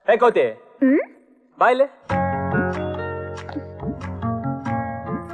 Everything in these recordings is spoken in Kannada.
ಹೇ ಕೋತಿ ಬಾಯಿಲೆ.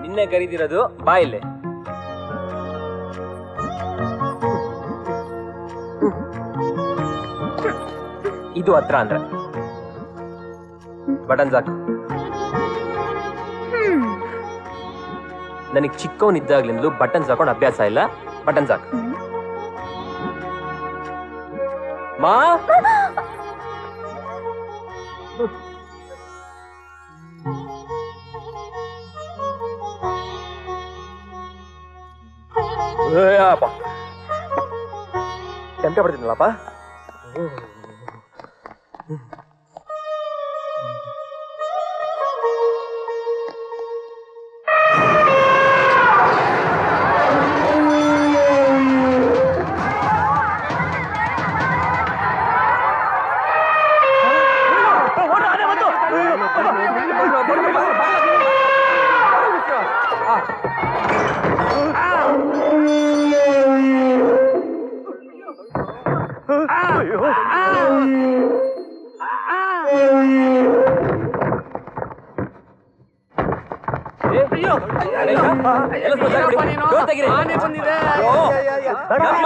ನಿನ್ನೆ ಕರೀದಿರೋದು ಬಾಯಿಲೆ. ಇದು ಹತ್ರ ಅಂದ್ರೆ ಬಟನ್ ಸಾಕು. ನನಗೆ ಚಿಕ್ಕವನಿದ್ದಾಗ್ಲಿಂದಲೂ ಬಟನ್ ಹಾಕೊಂಡು ಅಭ್ಯಾಸ ಇಲ್ಲ. ಬಟನ್ ಸಾಕು. ಮಾ ಟೆಂಪೆ ಬರ್ತಿದ್ನಲ್ಲಪ್ಪ.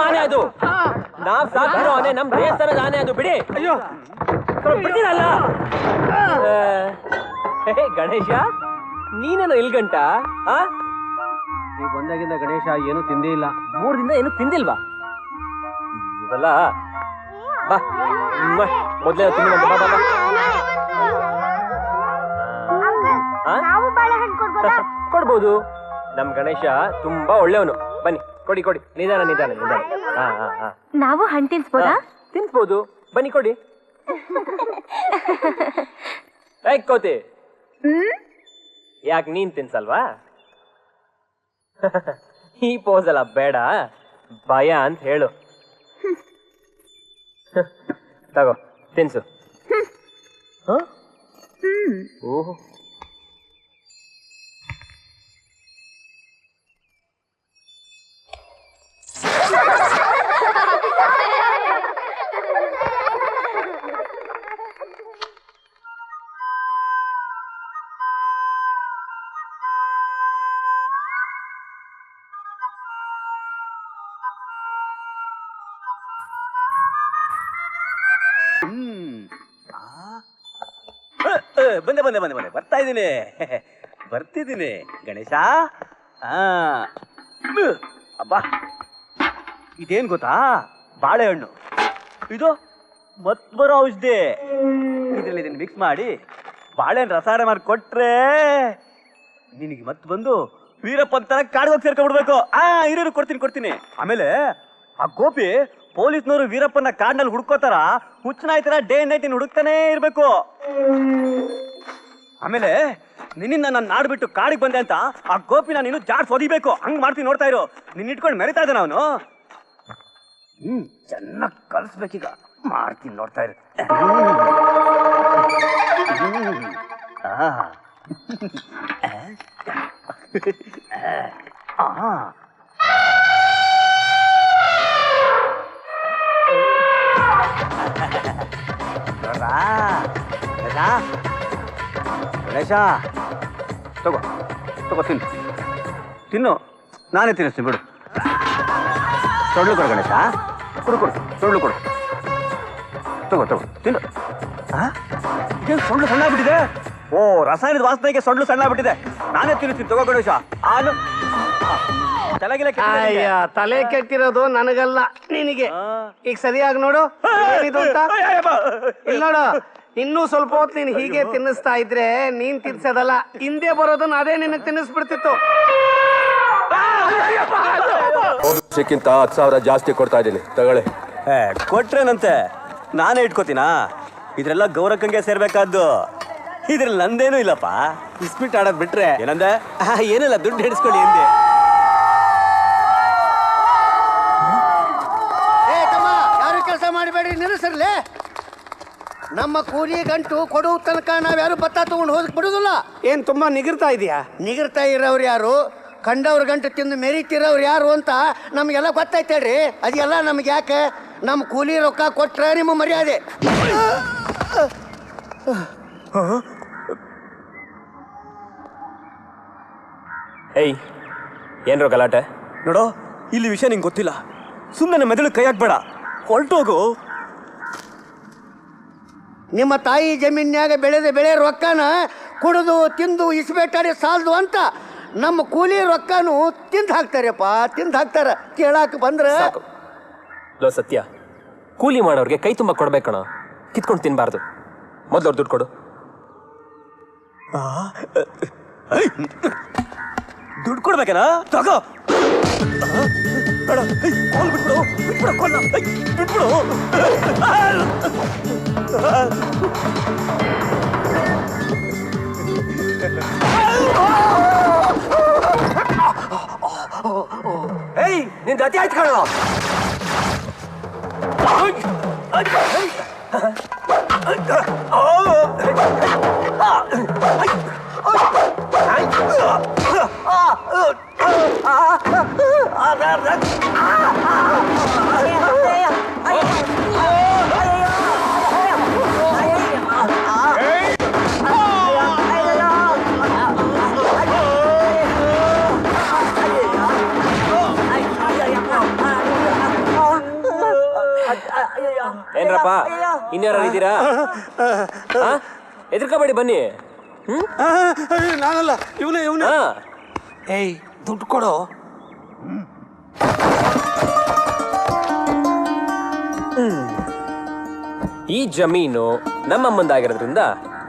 ಆನೆ ಅದು ನಾವ್ ಸಾಕಿರೋ ಆನೆ, ನಮ್ ದೇವಸ್ಥಾನದ ಆನೆ ಅದು. ಬಿಡಿ. ಅಯ್ಯೋ ಬಿಡ್ತೀರಲ್ಲ. ಗಣೇಶ ನೀನೇನೋ ಇಲ್ಗಂಟ? ನೀವು ಬಂದಾಗಿಂದ ಗಣೇಶ ಏನು ತಿಂದೇ ಇಲ್ಲ. 3 ದಿನ ಏನು ತಿಂದಿಲ್ವಾ? ಇವೆಲ್ಲ ಬಾ ಮೊದ್ಲೇ ತಿಂದ ಬಾ ಬಾ ಬಾ. ಕೊಡ್ಬೋದು. ನಮ್ ಗಣೇಶ ತುಂಬಾ ಒಳ್ಳೆಯವನು. ಬನ್ನಿ ಕೊಡಿ ಕೊಡಿ. ನಿಧಾನ ನಿಧಾನ ನಿಧಾನ. ನಾವು ಹಣ್ಣು ತಿನ್ಸ್ಬೋದಾ? ತಿನ್ಸ್ಬೋದು. ಬನ್ನಿ ಕೊಡಿ. ಕೋತಿ ಯಾಕೆ ನೀನ್ ತಿನ್ಸಲ್ವಾ? ಈ ಪೋಸ್ ಅಲ್ಲ ಬೇಡ, ಭಯ ಅಂತ ಹೇಳು. ತಗೋ ತಿನ್ಸು. ಓಹೋ ಬಂದೆ ಬಂದೆ ಬಂದೆ ಬಂದೆ ಬರ್ತಾ ಇದ್ದೀನಿ ಬರ್ತಿದ್ದೀನಿ ಗಣೇಶ. ಅಬ್ಬಾ ಇದೇನ್ ಗೊತ್ತಾ? ಬಾಳೆಹಣ್ಣು. ಇದು ಮತ್ ಬರೋ ಔಷಧಿ. ಇದ್ರಲ್ಲಿ ಇದನ್ನ ಮಿಕ್ಸ್ ಮಾಡಿ ಬಾಳೆಹಣ್ಣು ರಸಾಯನ ಮಾಡಿ ಕೊಟ್ರೆ ನಿನಗೆ ಮತ್ತೆ ಬಂದು ವೀರಪ್ಪಂತರ ಕಾಡ್ಗೋಗಿ ಸೇರ್ಕೊಂಡ್ಬಿಡ್ಬೇಕು. ಹಿರಿಯರು ಕೊಡ್ತೀನಿ ಕೊಡ್ತೀನಿ. ಆಮೇಲೆ ಆ ಗೋಪಿ ಪೊಲೀಸ್ನವರು ವೀರಪ್ಪನ ಕಾಡ್ನಲ್ಲಿ ಹುಡ್ಕೋತಾರ, ಹುಚ್ಚನಾಯ್ತರ ಡೇ ನೈಟ್ ಇನ್ ಹುಡುಕ್ತಾನೇ ಇರ್ಬೇಕು. ಆಮೇಲೆ ನಿನ್ನಿಂದ ನಾನು ನಾಡ್ಬಿಟ್ಟು ಕಾಡಿಗೆ ಬಂದೆ ಅಂತ ಆ ಗೋಪಿನ ನೀನು ಜಾಡ್ಸ್ ಒದಿಬೇಕು. ಹಂಗ್ ಮಾಡ್ತೀನಿ, ನೋಡ್ತಾ ಇರು. ನಿನ್ನ ಇಟ್ಕೊಂಡು ಮೆರಿತಾ ಇದ್ದಾನ ಅವನು. ಚೆನ್ನಾಗಿ ಕಲಿಸ್ಬೇಕೀಗ. ಮಾಡ್ತೀನಿ, ನೋಡ್ತಾ ಇರು. ಗಣೇಶ ತಗೋ ತಗೋ ತಿನ್ನು ತಿನ್ನು. ನಾನೇ ತಿನ್ನಿಸ್ತೀನಿ ಬಿಡು. ಸೊಳ್ಳು ಕೊಡು ಗಣೇಶ. ಕೊಡು ಕೊಡು ಸೊಳ್ಳು ಕೊಡು. ತಗೋ ತಗೋ ತಿನ್ನು. ಇದೇನು ಸೊಳ್ಳು ಸಣ್ಣ ಆಗ್ಬಿಟ್ಟಿದೆ? ಓ, ರಸಾಯನದ ವಾಸನೆಗೆ ಸೊಳ್ಳು ಸಣ್ಣ ಆಗ್ಬಿಟ್ಟಿದೆ. ನಾನೇ ತಿನ್ನಿಸ್ತೀನಿ. ತಗೋ ಗಣೇಶ. ಆನು ತಲೆಗಿಲ್ಲ. ತಲೆ ಕೆಟ್ಟಿರೋದು ನನಗಲ್ಲ, ನಿನಗೆ. ಈಗ ಸರಿಯಾಗಿ ನೋಡು ಏನಿದು ಅಂತ. ಇಲ್ಲಿ ನೋಡು, ಇನ್ನೂ ಸ್ವಲ್ಪ ಹೊತ್ತು ನೀನು ಹೀಗೆ ತಿನ್ನಿಸ್ತಾ ಇದ್ರೆ ನೀನ್ ತಿನ್ಸೋದಲ್ಲ, ಹಿಂದೆ ಬರೋದನ್ನ ಅದೇ ನಿನಗೆ ತಿನ್ನಿಸ್ಬಿಡ್ತಿತ್ತು. ಸಿಕ್ಕಿಂತ 10,000 ಜಾಸ್ತಿ ಕೊಡ್ತಾ ಇದ್ದೀನಿ, ತಗೊಳ್ಳಿ. ಕೊಟ್ರೇನಂತೆ, ನಾನೇ ಇಟ್ಕೋತೀನಾ? ಇದ್ರೆಲ್ಲ ಗೌರಕ್ಕಂಗೆ ಸೇರ್ಬೇಕಾದ್ದು. ಇದ್ರಲ್ಲಿ ನಂದೇನೂ ಇಲ್ಲಪ್ಪ. ಇಸ್ಪಿಟ್ ಆಡೋದ್ ಬಿಟ್ರೆ ಏನಂದೆ? ಏನಿಲ್ಲ, ದುಡ್ಡು ಹಿಡಿಸ್ಕೊಳ್ಳಿ ಎಂದೆ. ಯಾರು ಕೆಲಸ ಮಾಡಬೇಡಿ, ನಿಲ್ಲಿಸಿರ್ಲಿ. ನಮ್ಮ ಕೂಲಿ ಗಂಟು ಕೊಡುವ ತನಕ ನಾವ್ಯಾರು ಭತ್ತ ತಗೊಂಡು ಹೋಗಿ ಬಿಡುದಿಲ್ಲ. ಏನ್ ತುಂಬಾ ನಿಗಿರ್ತಾ ಇದೆಯಾ? ನಿಗಿರ್ತಾ ಇರೋರು ಯಾರು, ಕಂಡವ್ರ ಗಂಟು ತಿಂದು ಮೆರೀತಿರೋರು ಯಾರು ಅಂತ ನಮಗೆಲ್ಲ ಗೊತ್ತೈತೇಳ್ರಿ. ಅದೆಲ್ಲ ನಮ್ಗೆ ಯಾಕೆ? ನಮ್ಮ ಕೂಲಿ ರೊಕ್ಕ ಕೊಟ್ರೆ ನಿಮ್ಮ ಮರ್ಯಾದೆ. ಏಯ್ ಏನ್ರೋ ಗಲಾಟೆ? ನೋಡೋ, ಇಲ್ಲಿ ವಿಷಯ ನಿಂಗೆ ಗೊತ್ತಿಲ್ಲ. ಸುಮ್ಮನೆ ನನ್ನ ಮೆದುಳು ಕೈ ಹಾಕ್ಬೇಡ, ಹೊರಟೋಗು. ನಿಮ್ಮ ತಾಯಿ ಜಮೀನ್ಯಾಗ ಬೆಳೆ ರೊಕ್ಕನ ಕುಡಿದು ತಿಂದು ಇಸ್ಬೇಟಾಡಿ ಸಾಲದು ಅಂತ ನಮ್ಮ ಕೂಲಿ ರೊಕ್ಕನು ತಿಂದು ಹಾಕ್ತಾರಪ್ಪ, ತಿಂದು ಹಾಕ್ತಾರ. ಕೇಳಾಕ ಬಂದ್ರೆ ಸಾಕು. ಲೋ ಸತ್ಯ, ಕೂಲಿ ಮಾಡೋರ್ಗೆ ಕೈ ತುಂಬ ಕೊಡ್ಬೇಕಣ, ಕಿತ್ಕೊಂಡು ತಿನ್ಬಾರ್ದು. ಮೊದಲು ಅವ್ರು ದುಡ್ಡು ಕೊಡು. ದುಡ್ಡು ಕೊಡ್ಬೇಕೇನಾ? ತಗೋ. ಬೇಡ, ಕೋಲ್ ಬಿಟ್ಬಿಡು, ಬಿಟ್ಬಿಡು ಕೋಲ್ನ, ಬಿಟ್ಬಿಡು. ಏಯ್ ನಿನ್ ಗತಿ ಆಯ್ತು ಕಣ. ಏನ್ರಪ್ಪ ಇನ್ಯಾರು ಇದ್ದೀರಾ? ಎದ್ರಕಬೇಡಿ, ಬನ್ನಿ. ನಾನಲ್ಲ, ಇವನೇ. ಹಾ, ಏಯ್ ದುಡ್ಡು ಕೊಡು. ಈ ಜಮೀನು ನಮ್ಮಮ್ಮಂದಾಗಿರೋದ್ರಿಂದ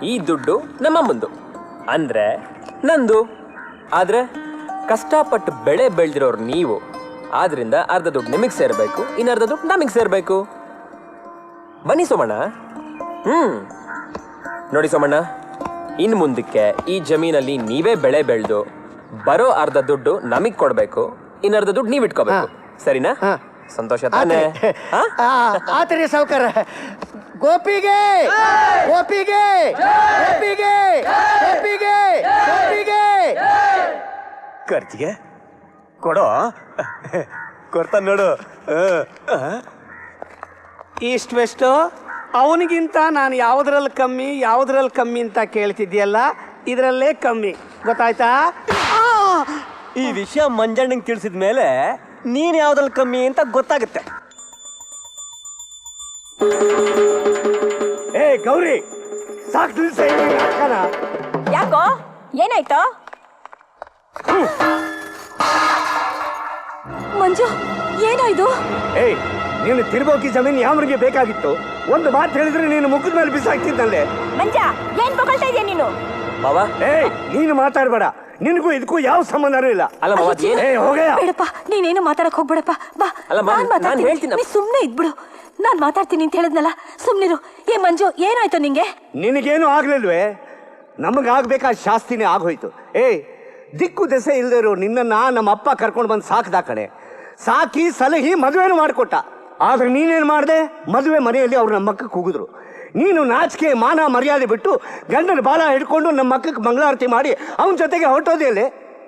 ಈ ದುಡ್ಡು ನಮ್ಮಮ್ಮಂದು, ಅಂದ್ರೆ ನಂದು. ಆದ್ರೆ ಕಷ್ಟಪಟ್ಟು ಬೆಳೆ ಬೆಳೆದಿರೋರು ನೀವು, ಆದ್ರಿಂದ ಅರ್ಧ ದುಡ್ಡು ನಿಮಗೆ ಸೇರ್ಬೇಕು, ಇನ್ನರ್ಧ ದುಡ್ಡು ನಮಗೆ ಸೇರ್ಬೇಕು. ಬನ್ನಿ ಸೋಮಣ್ಣ. ನೋಡಿ ಸೋಮಣ್ಣ, ಇನ್ ಮುಂದಕ್ಕೆ ಈ ಜಮೀನಲ್ಲಿ ನೀವೇ ಬೆಳೆ ಬೆಳೆದು ಬರೋ ಅರ್ಧ ದುಡ್ಡು ನಮಗ್ ಕೊಡ್ಬೇಕು, ಇನ್ನರ್ಧ ದುಡ್ಡು ನೀವ್ ಇಟ್ಕೋಬೇಕು. ಸರಿನಾ? ಸಂತೋಷ ತಾನೆ? ಆತರಿ ಸಾವುಕಾರ. ಗೋಪಿಗೆ ಗೋಪಿಗೆ ಗೋಪಿಗೆ ಗೋಪಿಗೆ ಗೋಪಿಗೆ ಖರ್ಚಿಗೆ ಕೊಡೋ, ಕೊಡ್ತಾನೆ ನೋಡು. ಈಸ್ಟ್ ವೆಸ್ಟು ಅವನಿಗಿಂತ ನಾನು ಯಾವುದ್ರಲ್ಲಿ ಕಮ್ಮಿ ಅಂತ ಕೇಳ್ತಿದ್ಯಲ್ಲ, ಇದರಲ್ಲೇ ಕಮ್ಮಿ. ಗೊತ್ತಾಯ್ತಾ? ಈ ವಿಷಯ ಮಂಜಣ್ಣಂಗೆ ತಿಳಿಸಿದ ಮೇಲೆ ನೀನ್ ಯಾವ್ದ್ರಲ್ಲಿ ಕಮ್ಮಿ ಅಂತ ಗೊತ್ತಾಗುತ್ತೆ. ಏ ಗೌರಿ, ಸಾಕು ನಿಲ್ಸ ಈ ನಾಟಕನ. ಯಾಕೋ ಏನಾಯ್ತು? ಮಂಜು, ಏನೋ ಇದು? ಏಯ್, ನೀನು ತಿರ್ಬೋಕಿ ಜಮೀನು ಯಾವ್ರಿಗೆ ಬೇಕಾಗಿತ್ತು? ಒಂದು ಮಾತು ಹೇಳಿದ್ರೆ ನೀನು ಮುಖದ ಮೇಲೆ ಬಿಸಾಕ್ತಿದ್ನಲ್ಲೇ. ಮಂಜ, ಏನ್ ಬಗಳ್ತಾ ಇದೀಯ ನೀನು? ಮಾವ, ಏಯ್, ನೀನು ಮಾತಾಡ್ಬೇಡ. ನಿನಗೂ ಇದಕ್ಕೂ ಯಾವ ಸಂಬಂಧನೂ ಇಲ್ಲ. ಅಲ್ಲ ಮಾವ, ಏನ್- ಏ ಹೋಗಯ್ಯ. ಬೇಡಪ್ಪ, ನೀನೇನು ಮಾತಾಡಕ್ ಹೋಗ್ಬೇಡಪ್ಪ. ಬಾ, ಅಲ್ಲ, ನಾನ್ ಹೇಳ್ತೀನಿ. ನೀ ಸುಮ್ನೆ ಇದ್ಬಿಡು. ನಾನ್ ಮಾತಾಡ್ತೀನಿ ಅಂತ ಹೇಳಿದ್ನಲ್ಲ, ಸುಮ್ನಿರು. ಏ ಮಂಜು, ಏನಾಯ್ತು ನಿಂಗೆ? ನಿನಗೇನು ಆಗ್ಲಿಲ್ವೇ? ನಮಗಾಗ್ಬೇಕಾದ ಶಾಸ್ತಿನೇ ಆಗೋಯ್ತು. ಏಯ್, ದಿಕ್ಕು ದೆಸೆ ಇಲ್ದೇ ಇರೋ ನಿನ್ನನ್ನ ನಮ್ಮ ಅಪ್ಪ ಕರ್ಕೊಂಡು ಬಂದು ಸಾಕ್ದ ಕಣೆ. ಸಾಕಿ ಸಲಹಿ ಮದುವೆನೂ ಮಾಡಿಕೊಟ್ಟ. ಆದ್ರೆ ನೀನೇನು ಮಾಡಿದೆ? ಮದುವೆ ಮನೆಯಲ್ಲಿ ಅವ್ರು ನಮ್ಮ ಮಕ್ಕಕ್ಕೆ ಕೂಗಿದ್ರು. ನೀನು ನಾಚಿಕೆ ಮಾನ ಮರ್ಯಾದೆ ಬಿಟ್ಟು ಗಂಡನ ಬಾಲ ಹಿಡ್ಕೊಂಡು ನಮ್ಮ ಮಕ್ಕಕ್ಕೆ ಮಂಗಳಾರತಿ ಮಾಡಿ ಅವನ ಜೊತೆಗೆ ಹೊರಟೋದಿಲ್ಲೇ.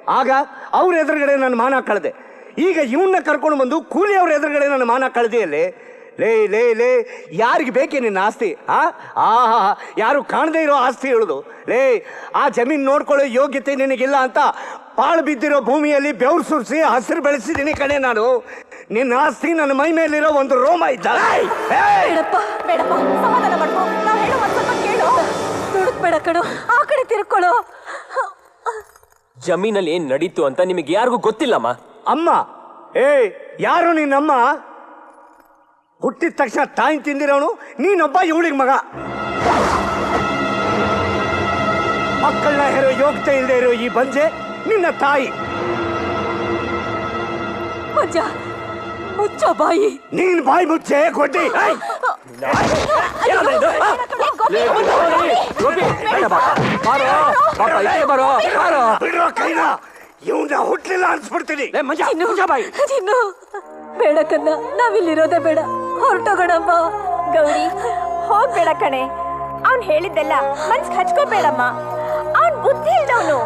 ಆಗ ಅವ್ರ ಎದುರುಗಡೆ ನನ್ನ ಮಾನ ಕಳೆದೆ. ಈಗ ಇವನ್ನ ಕರ್ಕೊಂಡು ಬಂದು ಕೂಲಿ ಅವ್ರ ಎದುರುಗಡೆ ನನ್ನ ಮಾನ ಕಳೆದೆಯಲ್ಲೇ. ಲೇ ಲೇ ಲೇ, ಯಾರಿಗೆ ಬೇಕೇ ನಿನ್ನ ಆಸ್ತಿ? ಆಹಾ, ಯಾರು ಕಾಣದೇ ಇರೋ ಆಸ್ತಿ ಹೇಳುದು. ಲೇ, ಆ ಜಮೀನು ನೋಡ್ಕೊಳ್ಳೋ ಯೋಗ್ಯತೆ ನಿನಗಿಲ್ಲ ಅಂತ ಪಾಳು ಬಿದ್ದಿರೋ ಭೂಮಿಯಲ್ಲಿ ಬೆವರು ಸುರಿಸಿ ಹಸಿರು ಬೆಳೆಸಿದ್ದೀನಿ ಕಣೆ ನಾನು. ನಿನ್ನ ಆಸ್ತಿ ನನ್ನ ಮೈ ಮೇಲಿರೋ ಒಂದು ರೋಮ ಇದ್ದ. ಬೇಡಪ್ಪ, ಬೇಡಪ್ಪ, ಸಮಾಧಾನ ಮಾಡ್ಕೊ. ನಾವ್ ಹೇಳೋ ಒಂದ್ ಸ್ವಲ್ಪ ಕೇಳು. ದುಡುಕ್ಬೇಡ ಕಣೋ, ಆ ಕಡೆ ತಿರ್ಕೊಳ್ಳೋ. ಜಮೀನಲ್ಲಿ ಏನ್ ನಡೀತು ಅಂತ ನಿಮಗೆ ಯಾರಿಗೂ ಗೊತ್ತಿಲ್ಲಮ್ಮ. ಅಮ್ಮ, ಏಯ್, ಯಾರು ನಿನ್ನಮ್ಮ? ಹುಟ್ಟಿದ ತಕ್ಷಣ ತಾಯಿ ತಿಂದಿರೋನು ನೀನೊಬ್ಬ ಇವಳಿಗೆ ಮಗ. ಮಕ್ಕಳನ್ನ ಹೆರೋ ಯೋಗ್ಯತೆ ಇಲ್ಲದೆ ಇರೋ ಈ ಬಂಜೆ ನಿನ್ನ ತಾಯಿ. ಮಂಜ, ಮುಚ್ಚೋ ಬಾಯಿ. ನೀನ್ ಬಾಯಿ ಮುಚ್ಚೆ ಕೊಟ್ಟಿ. ಬಿಡ್ರೋ ಕೈನ, ಇವನ್ನ ಹುಟ್ಲಿಲ್ಲ ಅನ್ಸ್ಬಿಡ್ತೀನಿ. ಚಿನ್ನು, ಬೇಡ ಕನ್ನ, ನಾವಿಲ್ಲಿರೋದೇ ಬೇಡ. ಹೊರಟೋಗೋಣಮ್ಮ. ಗೌರಿ, ಹೋಗ್ಬೇಡ ಕಣೆ. ಅವ್ನ್ ಹೇಳಿದ್ದೆಲ್ಲ ಮನ್ಸ್ ಹಚ್ಕೋಬೇಡಮ್ಮ. ಅವ್ನ್ ಬುದ್ಧಿ ಇಲ್ದವನು.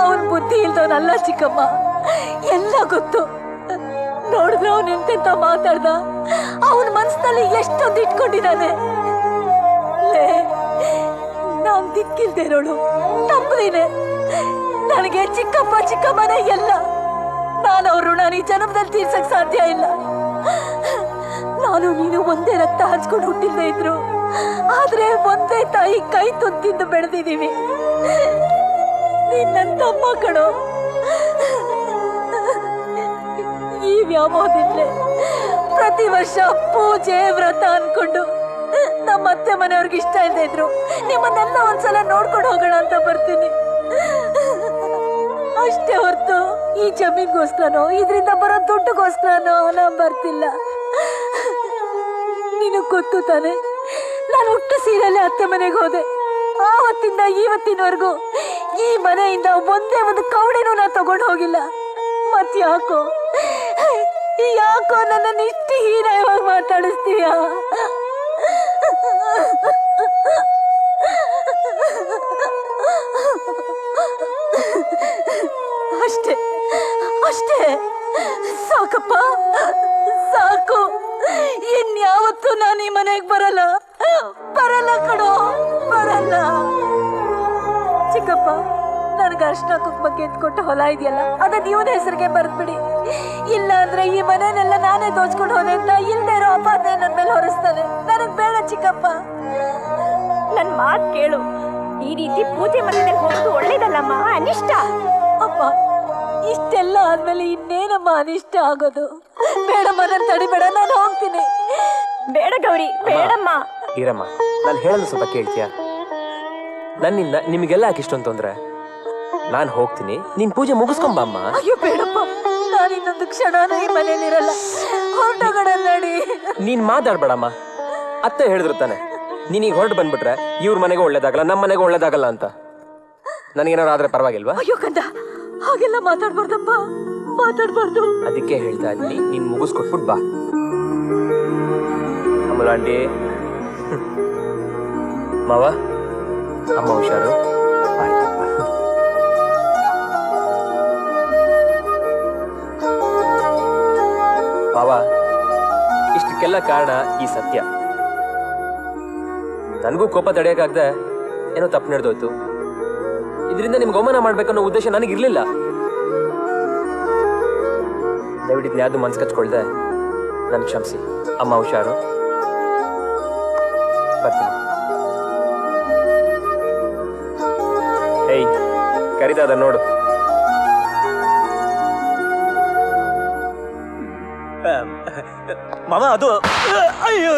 ಅವನ್ ಬುದ್ಧಿ ಇಲ್ದವನಲ್ಲ ಚಿಕ್ಕಮ್ಮ, ಎಲ್ಲ ಗೊತ್ತು. ನೋಡಿದ್ರೆ ಅವನ್ ಎಂತೆಂತ ಮಾತಾಡ್ದ. ಅವನ ಮನ್ಸಿನಲ್ಲಿ ಎಷ್ಟೊಂದು ಇಟ್ಕೊಂಡಿದ್ದಾನೆ. ಲೇ, ನಂಗ್ ದಿಕ್ಕಿಲ್ದೇ ಇರೋಳು ತಪ್ಪದೇನೆ. ನನಗೆ ಚಿಕ್ಕಪ್ಪ ಚಿಕ್ಕಮ್ಮನೇ ಎಲ್ಲ. ನಾನು ಅವ್ರ ಋಣ ಈ ಜನ್ಮದಲ್ಲಿ ತೀರ್ಸಕ್ ಸಾಧ್ಯ ಇಲ್ಲ. ನಾನು ನೀನು ಒಂದೇ ರಕ್ತ ಹಂಚ್ಕೊಂಡು ಹುಟ್ಟಿಲ್ದೇ ಇದ್ರು, ಆದ್ರೆ ಒಂದೇ ತಾಯಿ ಕೈ ತುತ್ತಿಂದು ಬೆಳೆದಿದ್ದೀವಿ. ನೀನ್ ನನ್ ತಮ್ಮ ಕಣೋ. ಈ ವ್ಯಾಮೋಹದಿಂದಲೇ ಪ್ರತಿ ವರ್ಷ ಪೂಜೆ ವ್ರತ ಅನ್ಕೊಂಡು ನಮ್ಮ ಅತ್ತೆ ಮನೆಯವ್ರಿಗೆ ಇಷ್ಟ ಇಲ್ಲದೆ ಇದ್ರು ನಿಮ್ಮನ್ನೆಲ್ಲ ಒಂದ್ಸಲ ನೋಡ್ಕೊಂಡು ಹೋಗೋಣ ಅಂತ ಬರ್ತೀನಿ. ಅಷ್ಟೇ ಹೊರತು ಈ ಜಮೀನ್ಗೋಸ್ಕರನೋ ಇದರಿಂದ ಬರೋ ದುಡ್ಡುಗೋಸ್ಕರನೋ ನಾನ್ ಬರ್ತಿಲ್ಲ. ನಿನಗ್ ಗೊತ್ತು ತಾನೆ, ನಾನು ಹುಟ್ಟು ಸೀರೆಯಲ್ಲಿ ಅತ್ತೆ ಮನೆಗೆ ಹೋದೆ. ಆವತ್ತಿಂದ ಇವತ್ತಿನವರೆಗೂ ಈ ಮನೆಯಿಂದ ಒಂದೇ ಒಂದು ಕವಡಿನೂ ನಾ ತಗೊಂಡು ಹೋಗಿಲ್ಲ. ಮತ್ ಯಾಕೋ ನನ್ನನ್ನು ಇಷ್ಟು ಹೀನಾಯವಾಗಿ ಮಾತಾಡಿಸ್ತೀಯ? ಅಷ್ಟೇ ಅಷ್ಟೇ ಸಾಕಪ್ಪ, ಸಾಕು. ಇನ್ಯಾವತ್ತೂ ನಾನು ಈ ಮನೆಗೆ ಬರಲ್ಲ ಕಣೋ, ಬರಲ್ಲ. ಚಿಕ್ಕಪ್ಪ, ನನಗೆ ಅರ್ಶನ ಕುಂಕುಮ ಗೆದ್ಕೊಟ್ಟು ಹೊಲ ಇದೆಯಲ್ಲ, ಅದನ್ನ ಇವನ ಹೆಸರಿಗೆ ಬರ್ದ್ಬಿಡಿ. ಇಲ್ಲ ಅಂದ್ರೆ ಈ ಮನೆನೆಲ್ಲ ನಾನೇ ದೋಚ್ಕೊಂಡು ಹೋದೆ ಅಂತ ಇಲ್ದೇ ಇರೋ ಅಪಾರ್ನೆ ನನ್ನ ಮೇಲೆ ಹೊರಿಸ್ತಾನೆ. ನನಗ್ ಬೇಡ ಚಿಕ್ಕಪ್ಪ. ನನ್ ಮಾತ್ ಕೇಳು. ಈ ರೀತಿ ಪೂಜೆ ಮನೆಯಲ್ಲಿ ಹೋಗೋದು ಒಳ್ಳೇದಲ್ಲಮ್ಮ, ಅನಿಷ್ಟ. ಅಮ್ಮ, ಇಷ್ಟೆಲ್ಲ ಆದ್ಮೇಲೆ ಇನ್ನೇನಮ್ಮ ಅನಿಷ್ಟ ಆಗೋದು? ಬೇಡಮ್ಮ, ನನ್ನ ತಡಿಬೇಡ, ನಾನು ಹೋಗ್ತೀನಿ. ಬೇಡ ಗೌರಿ, ಬೇಡಮ್ಮ. ಇರಮ್ಮ, ನಾನು ಹೇಳಲು ಸ್ವಲ್ಪ ಕೇಳ್ತೀಯ? ನನ್ನಿಂದ ನಿಮಗೆಲ್ಲ ಯಾಕೆ ಇಷ್ಟೊಂದು ತೊಂದ್ರೆ? ನಾನು ಹೋಗ್ತೀನಿ, ನೀನ್ ಪೂಜೆ ಮುಗಿಸ್ಕೊಂಬ ಅಮ್ಮ. ಅಯ್ಯೋ ಬೇಡಪ್ಪ, ನಾನು ಇನ್ನೊಂದು ಕ್ಷಣನೂ ಈ ಮನೇಲಿರಲ್ಲ. ಹೊರಟೋಗೋಣ ನಡಿ. ನೀನ್ ಮಾತಾಡ್ಬೇಡಮ್ಮ. ಅತ್ತೆ ಹೇಳಿದ್ರು ತಾನೆ, ನೀನೀಗ ಹೊರಟು ಬಂದ್ಬಿಟ್ರೆ ಇವ್ರ ಮನೆಗೂ ಒಳ್ಳೇದಾಗಲ್ಲ, ನಮ್ಮ ಮನೆಗೂ ಒಳ್ಳೇದಾಗಲ್ಲ ಅಂತ. ನನಗೇನಾದ್ರು ಆದ್ರೆ ಪರವಾಗಿಲ್ವಾ? ಅಯ್ಯೋ ಕಂದ, ಹಾಗೆಲ್ಲ ಮಾತಾಡ್ಬಾರ್ದಪ್ಪ, ಮಾತಾಡ್ಬಾರ್ದು. ಅದಕ್ಕೆ ಹೇಳ್ತಾ ಇದ್ದೀನಿ, ನೀನ್ ಮುಗಿಸ್ಕೊಟ್ಬಿಟ್ ಬಾ. ಅಮಲಾಂಟಿ, ಮಾವ, ಅಮ್ಮ ಹುಷಾರು. ಆಯ್ತಪ್ಪ. ಮಾವ, ಇಷ್ಟಕ್ಕೆಲ್ಲ ಕಾರಣ ಈ ಸತ್ಯ. ನನಗೂ ಕೋಪ ತಡೆಯಕ್ಕಾಗದೆ ಏನೋ ತಪ್ಪು ನಡೆದೋಯ್ತು. ಇದರಿಂದ ನಿಮ್ಗೆ ಅವಮಾನ ಮಾಡ್ಬೇಕನ್ನೋ ಉದ್ದೇಶ ನನಗಿರ್ಲಿಲ್ಲ. ದಯವಿಟ್ಟು ಯಾವ್ದು ಮನ್ಸು ಕಚ್ಕೊಳ್ದೆ ನನ್ ಕ್ಷಮಿಸಿ. ಅಮ್ಮ ಹುಷಾರು. ಬರ್ತೀನಿ. ಏಯ್, ಕರಿತಾದ ನೋಡು. ಮಾವ, ಅದು ಅಯ್ಯೋ